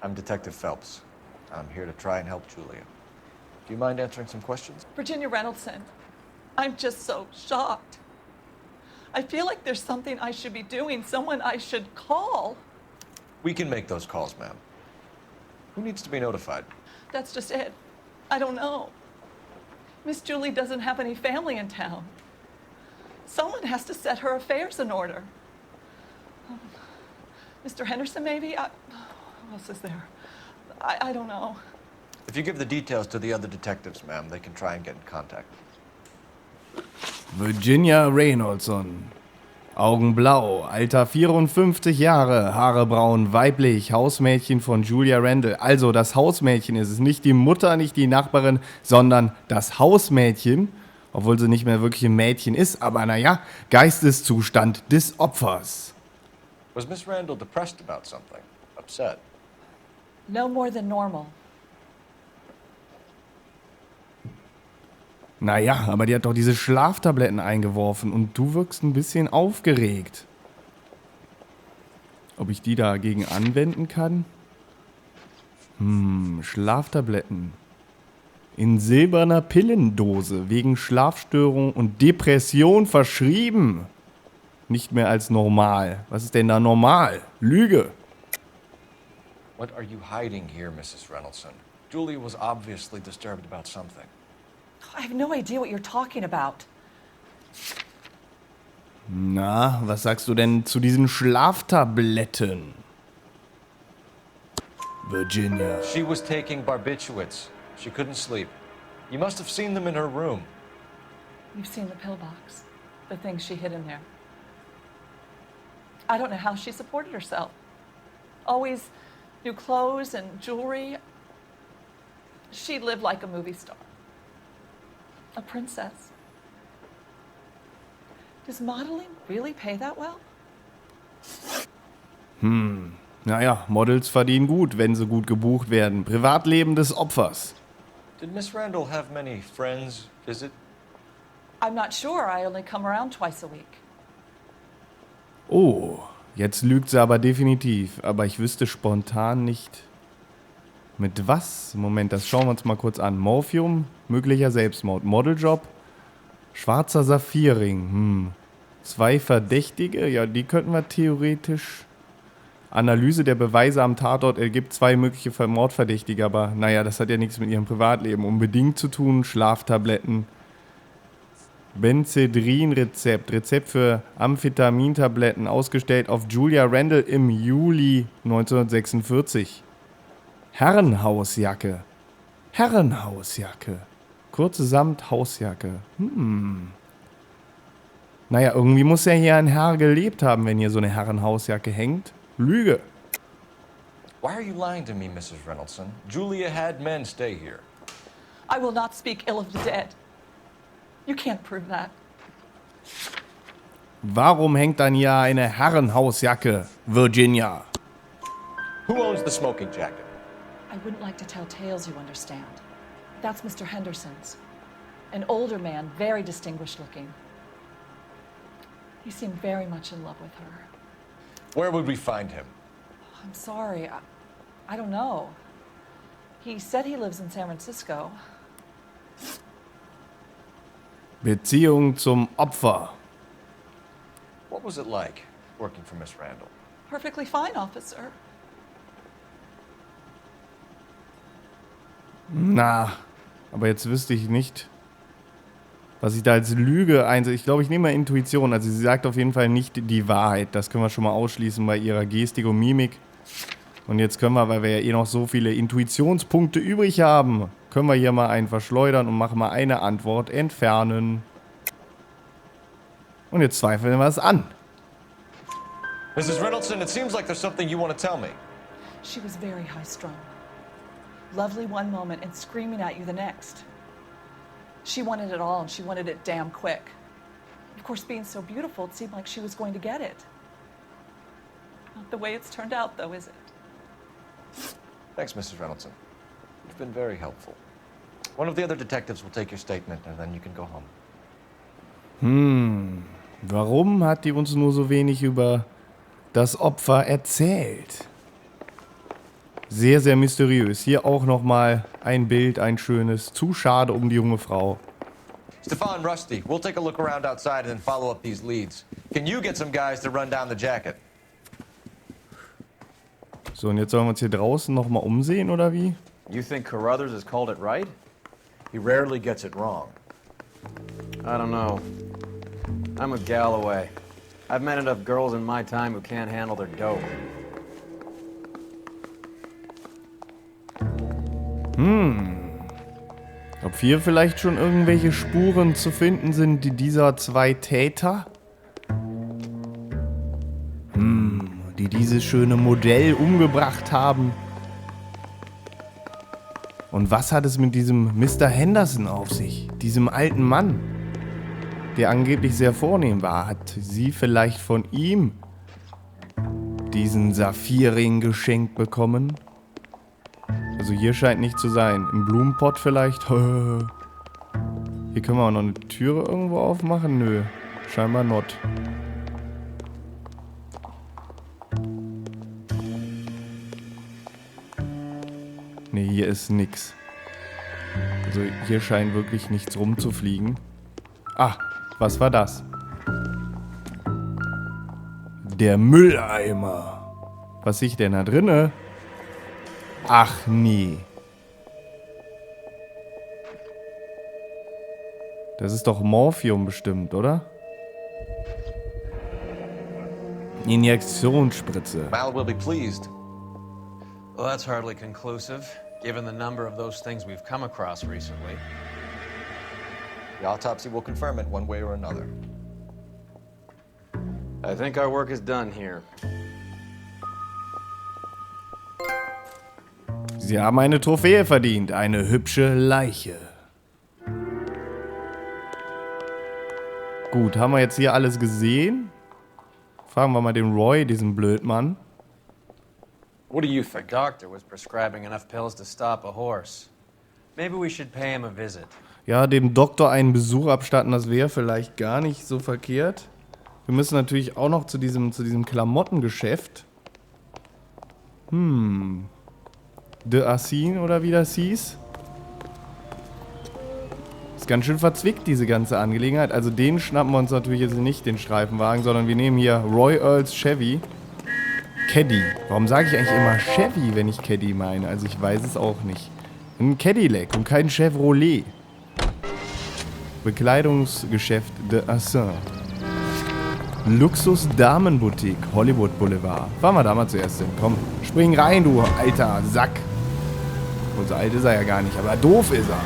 I'm Detective Phelps. I'm here to try and help Julia. Do you mind answering some questions? Virginia Reynoldson, I'm just so shocked. I feel like there's something I should be doing, someone I should call. We can make those calls, ma'am. Who needs to be notified? That's just it. I don't know. Miss Julie doesn't have any family in town. Someone has to set her affairs in order. Mr. Henderson, maybe? Who else is there? I don't know. If you give the details to the other detectives, ma'am, they can try and get in contact. Virginia Reynoldson. Augen blau, Alter 54 Jahre, Haare braun, weiblich, Hausmädchen von Julia Randall. Also das Hausmädchen ist es, nicht die Mutter, nicht die Nachbarin, sondern das Hausmädchen, obwohl sie nicht mehr wirklich ein Mädchen ist, aber naja, Geisteszustand des Opfers. Was Miss Randall depressed about something? Upset? No more than normal. Naja, aber die hat doch diese Schlaftabletten eingeworfen und du wirkst ein bisschen aufgeregt. Ob ich die dagegen anwenden kann? Schlaftabletten. In silberner Pillendose, wegen Schlafstörung und Depression verschrieben. Nicht mehr als normal. Was ist denn da normal? Lüge. What are you hiding here, Mrs. Reynoldson? Julia was obviously disturbed about something. I have no idea what you're talking about. Na, was sagst du denn zu diesen Schlaftabletten? Virginia. She was taking barbiturates. She couldn't sleep. You must have seen them in her room. You've seen the pillbox, the things she hid in there. I don't know how she supported herself. Always new clothes and jewelry. She lived like a movie star. A princess. Does modeling really pay that well? Naja, Models verdienen gut, wenn sie gut gebucht werden. Privatleben des Opfers. Did Miss Randall have many friends visit? I'm not sure. I only come around twice a week. Oh, jetzt lügt sie aber definitiv. Aber ich wüsste spontan nicht. Mit was? Moment, das schauen wir uns mal kurz an. Morphium, möglicher Selbstmord. Modeljob, schwarzer Saphirring. 2 Verdächtige, ja, die könnten wir theoretisch. Analyse der Beweise am Tatort ergibt 2 mögliche Mordverdächtige, aber naja, das hat ja nichts mit ihrem Privatleben unbedingt zu tun. Schlaftabletten. Benzedrin-Rezept. Rezept für Amphetamintabletten, ausgestellt auf Julia Randall im Juli 1946. Herrenhausjacke. Herrenhausjacke. Kurze Samthausjacke. Naja, irgendwie muss ja hier ein Herr gelebt haben, wenn hier so eine Herrenhausjacke hängt. Lüge. Why are you lying to me, Mrs. Reynoldson? Julia had men stay here. I will not speak ill of the dead. You can't prove that. Warum hängt dann hier eine Herrenhausjacke, Virginia? Who owns the smoking jacket? I wouldn't like to tell tales, you understand. That's Mr. Henderson's. An older man, very distinguished looking. He seemed very much in love with her. Where would we find him? I'm sorry, I don't know. He said he lives in San Francisco. Beziehung zum Opfer. What was it like working for Miss Randall? Perfectly fine, officer. Na, aber jetzt wüsste ich nicht, was ich da als Lüge einsehe. Ich glaube, ich nehme mal Intuition. Also sie sagt auf jeden Fall nicht die Wahrheit. Das können wir schon mal ausschließen bei ihrer Gestik und Mimik. Und jetzt können wir, weil wir ja eh noch so viele Intuitionspunkte übrig haben, können wir hier mal einen verschleudern und machen mal eine Antwort entfernen. Und jetzt zweifeln wir es an. Mrs. Reynoldson, it seems like there's something you want to tell me. She was very high-strung. Lovely one moment and screaming at you the next. She wanted it all, and she wanted it damn quick. Of course, being so beautiful, it seemed like she was going to get it. Not the way it's turned out, though, is it? Thanks, Mrs. Reynoldson. You've been very helpful. One of the other detectives will take your statement, and then you can go home. Warum hat die uns nur so wenig über das Opfer erzählt? Sehr, sehr mysteriös. Hier auch nochmal ein Bild, ein schönes. Zu schade um die junge Frau. Stefan, Rusty, we'll take a look around outside and then follow up these leads. Can you get some guys to run down the jacket? So, und jetzt sollen wir uns hier draußen nochmal umsehen, oder wie? You think Carruthers has called it right? He rarely gets it wrong. I don't know. I'm with Galloway. I've met enough girls in my time who can't handle their dope. Ob hier vielleicht schon irgendwelche Spuren zu finden sind, die dieser zwei Täter, die dieses schöne Modell umgebracht haben. Und was hat es mit diesem Mr. Henderson auf sich, diesem alten Mann, der angeblich sehr vornehm war? Hat sie vielleicht von ihm diesen Saphirring geschenkt bekommen? Also hier scheint nicht zu sein. Im Blumenpott vielleicht? Hier können wir auch noch eine Türe irgendwo aufmachen? Nö, scheinbar not. Ne, hier ist nix. Also hier scheint wirklich nichts rumzufliegen. Ah, was war das? Der Mülleimer. Was sehe ich denn da drinne? Ach nee. Das ist doch Morphium bestimmt, oder? Injektionsspritze. Mal will be pleased. Well, that's hardly conclusive, given the number of those things we've come across recently. The autopsy will confirm it one way or another. I think our work is done here. Sie haben eine Trophäe verdient, eine hübsche Leiche. Gut, haben wir jetzt hier alles gesehen? Fragen wir mal den Roy, diesen Blödmann. What do you think? The doctor was prescribing enough pills to stop a horse. Maybe we should pay him a visit. Ja, dem Doktor einen Besuch abstatten, das wäre vielleicht gar nicht so verkehrt. Wir müssen natürlich auch noch zu diesem Klamottengeschäft. De Assin oder wie das hieß. Ist ganz schön verzwickt, diese ganze Angelegenheit. Also den schnappen wir uns natürlich jetzt nicht, den Streifenwagen, sondern wir nehmen hier Roy Earls Chevy. Caddy. Warum sage ich eigentlich immer Chevy, wenn ich Caddy meine? Also ich weiß es auch nicht. Ein Cadillac und kein Chevrolet. Bekleidungsgeschäft de Assin. Luxus-Damenboutique, Hollywood Boulevard. Fahren wir da mal zuerst hin. Komm, spring rein, du alter Sack. Und so alt ist er ja gar nicht, aber doof ist er.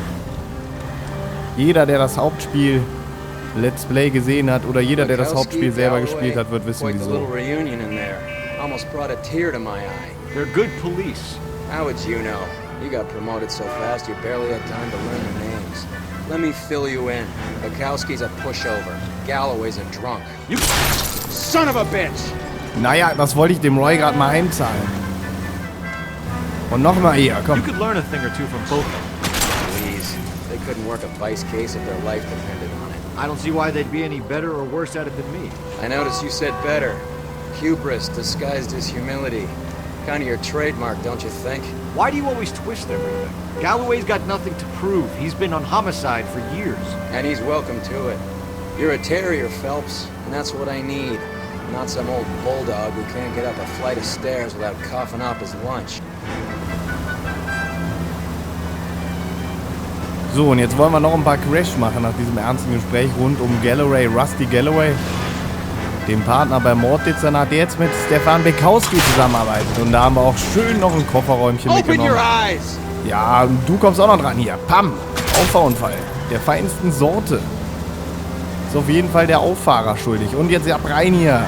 Jeder, der das Hauptspiel Let's Play gesehen hat oder jeder, der das Hauptspiel selber gespielt hat, wird wissen, wieso. Almost brought a tear to my eye. They're good police. How would you know? You got promoted so fast you barely had time to learn their names. Let me fill you in. Bukowski's a pushover. Galloway's a drunk. You son of a bitch! Naja, das wollte ich dem Roy gerade mal heimzahlen. Und nochmal hier, komm. You could learn a thing or two from both of them. Please. They couldn't work a vice case if their life depended on it. I don't see why they'd be any better or worse at it than me. I noticed you said better. Hubris disguised as humility. Kind of your trademark, don't you think? Why do you always twist everything? Galloway's got nothing to prove. He's been on homicide for years. And he's welcome to it. You're a terrier, Phelps, and that's what I need. Not some old bulldog who can't get up a flight of stairs without coughing up his lunch. So, und jetzt wollen wir noch ein paar Crash machen nach diesem ernsten Gespräch rund um Galloway, Rusty Galloway. Dem Partner beim Morddezernat, der jetzt mit Stefan Bukowski zusammenarbeitet. Und da haben wir auch schön noch ein Kofferräumchen mitgenommen. Ja, und du kommst auch noch dran hier. Pam! Auffahrunfall. Der feinsten Sorte. Ist auf jeden Fall der Auffahrer schuldig. Und jetzt ab rein hier.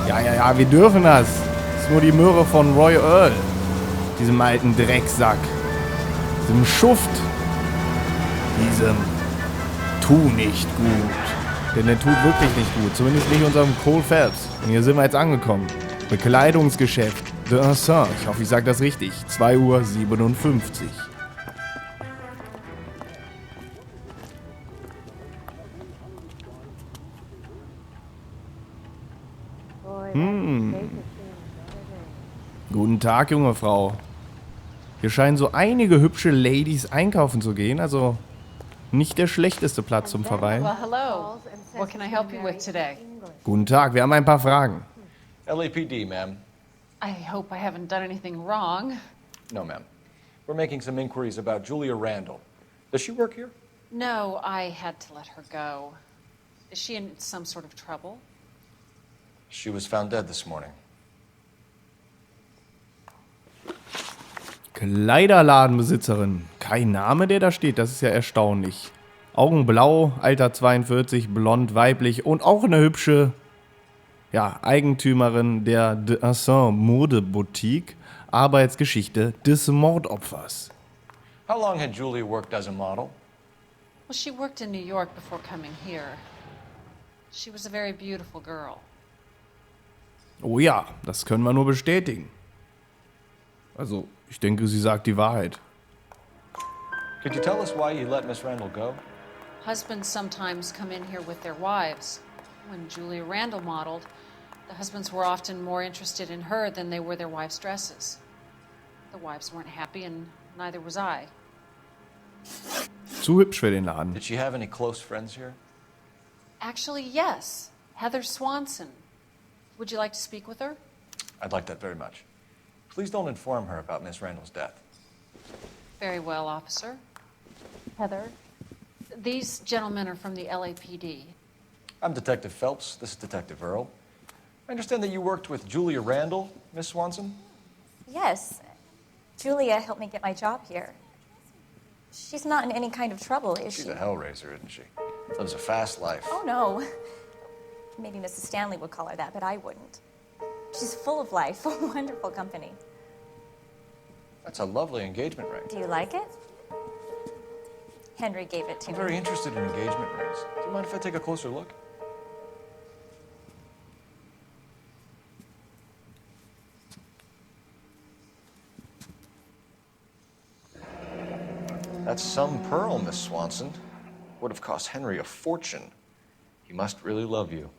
Ja, wir dürfen das. Das ist nur die Möhre von Roy Earl. Diesem alten Drecksack. Diesem Schuft. Diesem Tu nicht gut. Denn der tut wirklich nicht gut. Zumindest nicht unserem Cole Phelps. Und hier sind wir jetzt angekommen. Bekleidungsgeschäft. De Assin. Ich hoffe, ich sage das richtig. 2:57 Uhr. Guten Tag, junge Frau. Hier scheinen so einige hübsche Ladies einkaufen zu gehen, also nicht der schlechteste Platz zum Verweilen. Well, hello. What can I help you with today? Guten Tag, wir haben ein paar Fragen. LAPD, ma'am. I hope I haven't done anything wrong. No, ma'am. We're making some inquiries about Julia Randall. Does she work here? No, I had to let her go. Is she in some sort of trouble? She was found dead this morning. Kleiderladenbesitzerin. Kein Name, der da steht, das ist ja erstaunlich. Augenblau, Alter 42, blond, weiblich und auch eine hübsche, ja, Eigentümerin der d'Assin Modeboutique. Arbeitsgeschichte des Mordopfers. How long had Julia worked as a model? Well, she worked in New York before coming here. She was a very beautiful girl. Oh ja, das können wir nur bestätigen. Also, ich denke, sie sagt die Wahrheit. Could you tell us why you let Miss Randall go? Husbands sometimes come in here with their wives. When Julia Randall modeled, the husbands were often more interested in her than they were their wives' dresses. The wives weren't happy, and neither was I. Zu hübsch für den Laden. Did she have any close friends here? Actually, yes. Heather Swanson. Would you like to speak with her? I'd like that very much. Please don't inform her about Miss Randall's death. Very well, officer. Heather, these gentlemen are from the LAPD. I'm Detective Phelps. This is Detective Earl. I understand that you worked with Julia Randall, Miss Swanson? Yes. Julia helped me get my job here. She's not in any kind of trouble, is She's she? a hellraiser, isn't she? Lives a fast life. Oh, no. Maybe Mrs. Stanley would call her that, but I wouldn't. She's full of life, a wonderful company. That's a lovely engagement ring. Do you like it? Henry gave it to I'm me. very interested in engagement rings. Do you mind if I take a closer look? That's some pearl, Miss Swanson. Would have cost Henry a fortune. He must really love you.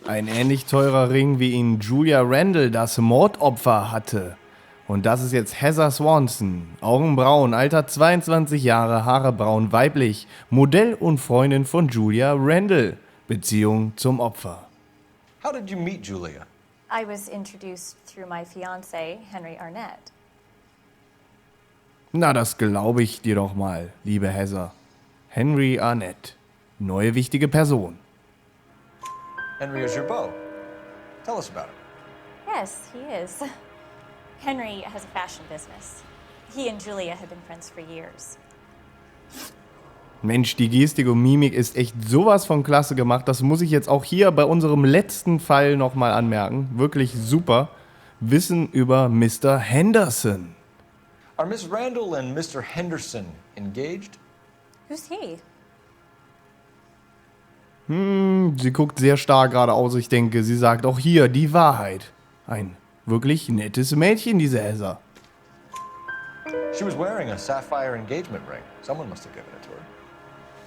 Ein ähnlich teurer Ring, wie ihn Julia Randall, das Mordopfer, hatte. Und das ist jetzt Heather Swanson. Augenbraun, Alter 22 Jahre, Haare braun, weiblich. Modell und Freundin von Julia Randall. Beziehung zum Opfer. How did you meet Julia? I was introduced through my fiancé, Henry Arnett. Na, das glaube ich dir doch mal, liebe Heather. Henry Arnett. Neue wichtige Person. Henry is your beau. Tell us about him. Yes, he is. Henry has a fashion business. He and Julia have been friends for years. Mensch, die Gestik und Mimik ist echt sowas von klasse gemacht. Das muss ich jetzt auch hier bei unserem letzten Fall nochmal anmerken. Wirklich super. Wissen über Mr. Henderson. Are Miss Randall and Mr. Henderson engaged? Who's he? Sie guckt sehr stark geradeaus. Ich denke, sie sagt auch hier die Wahrheit. Ein wirklich nettes Mädchen, diese Heather. She was wearing a sapphire engagement ring. Someone must have given it to her.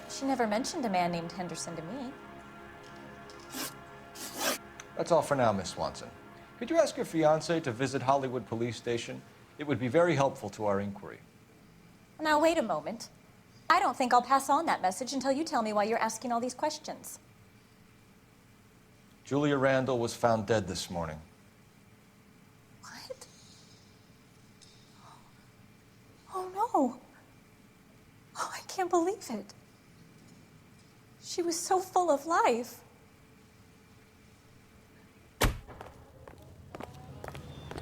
She never mentioned a man named Henderson to me. That's all for now, Miss Swanson. Could you ask your fiancé to visit Hollywood Police Station? It would be very helpful to our inquiry. Now, wait a moment. I don't think I'll pass on that message until you tell me why you're asking all these questions. Julia Randall was found dead this morning. What? Oh, no. Oh, I can't believe it. She was so full of life.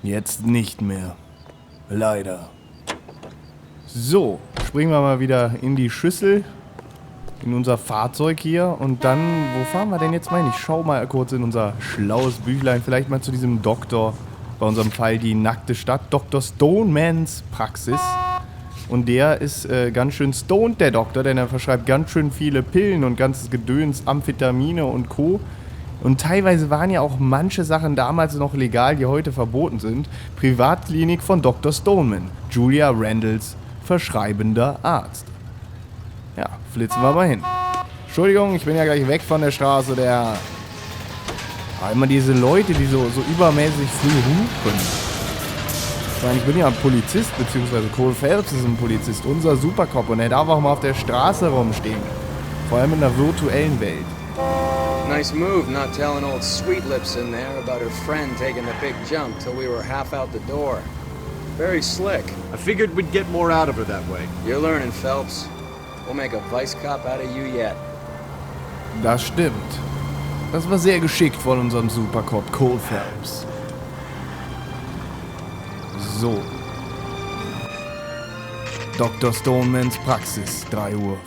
Jetzt nicht mehr. Leider. So, springen wir mal wieder in die Schüssel. In unser Fahrzeug hier. Und dann, wo fahren wir denn jetzt mal hin? Ich schau mal kurz in unser schlaues Büchlein. Vielleicht mal zu diesem Doktor. Bei unserem Fall die nackte Stadt. Dr. Stonemans Praxis. Und der ist ganz schön stoned, der Doktor. Denn er verschreibt ganz schön viele Pillen und ganzes Gedöns, Amphetamine und Co. Und teilweise waren ja auch manche Sachen damals noch legal, die heute verboten sind. Privatklinik von Dr. Stoneman. Julia Randalls verschreibender Arzt. Ja, flitzen wir mal hin. Entschuldigung, ich bin ja gleich weg von der Straße. Der Aber immer diese Leute, die so übermäßig früh hupen. Ich meine, ich bin ja ein Polizist, beziehungsweise Cole Phelps ist ein Polizist, unser Supercop, und er darf auch mal auf der Straße rumstehen. Vor allem in der virtuellen Welt. Nice move not telling old Sweet Lips in there about her friend taking the big jump till we were half out the door. Very slick. I figured we'd get more out of her that way. You're learning, Phelps. We'll make a vice cop out of you yet. Das stimmt. Das war sehr geschickt von unserem Supercop Cole Phelps. So. Dr. Stonemans Praxis, 3:05 Uhr.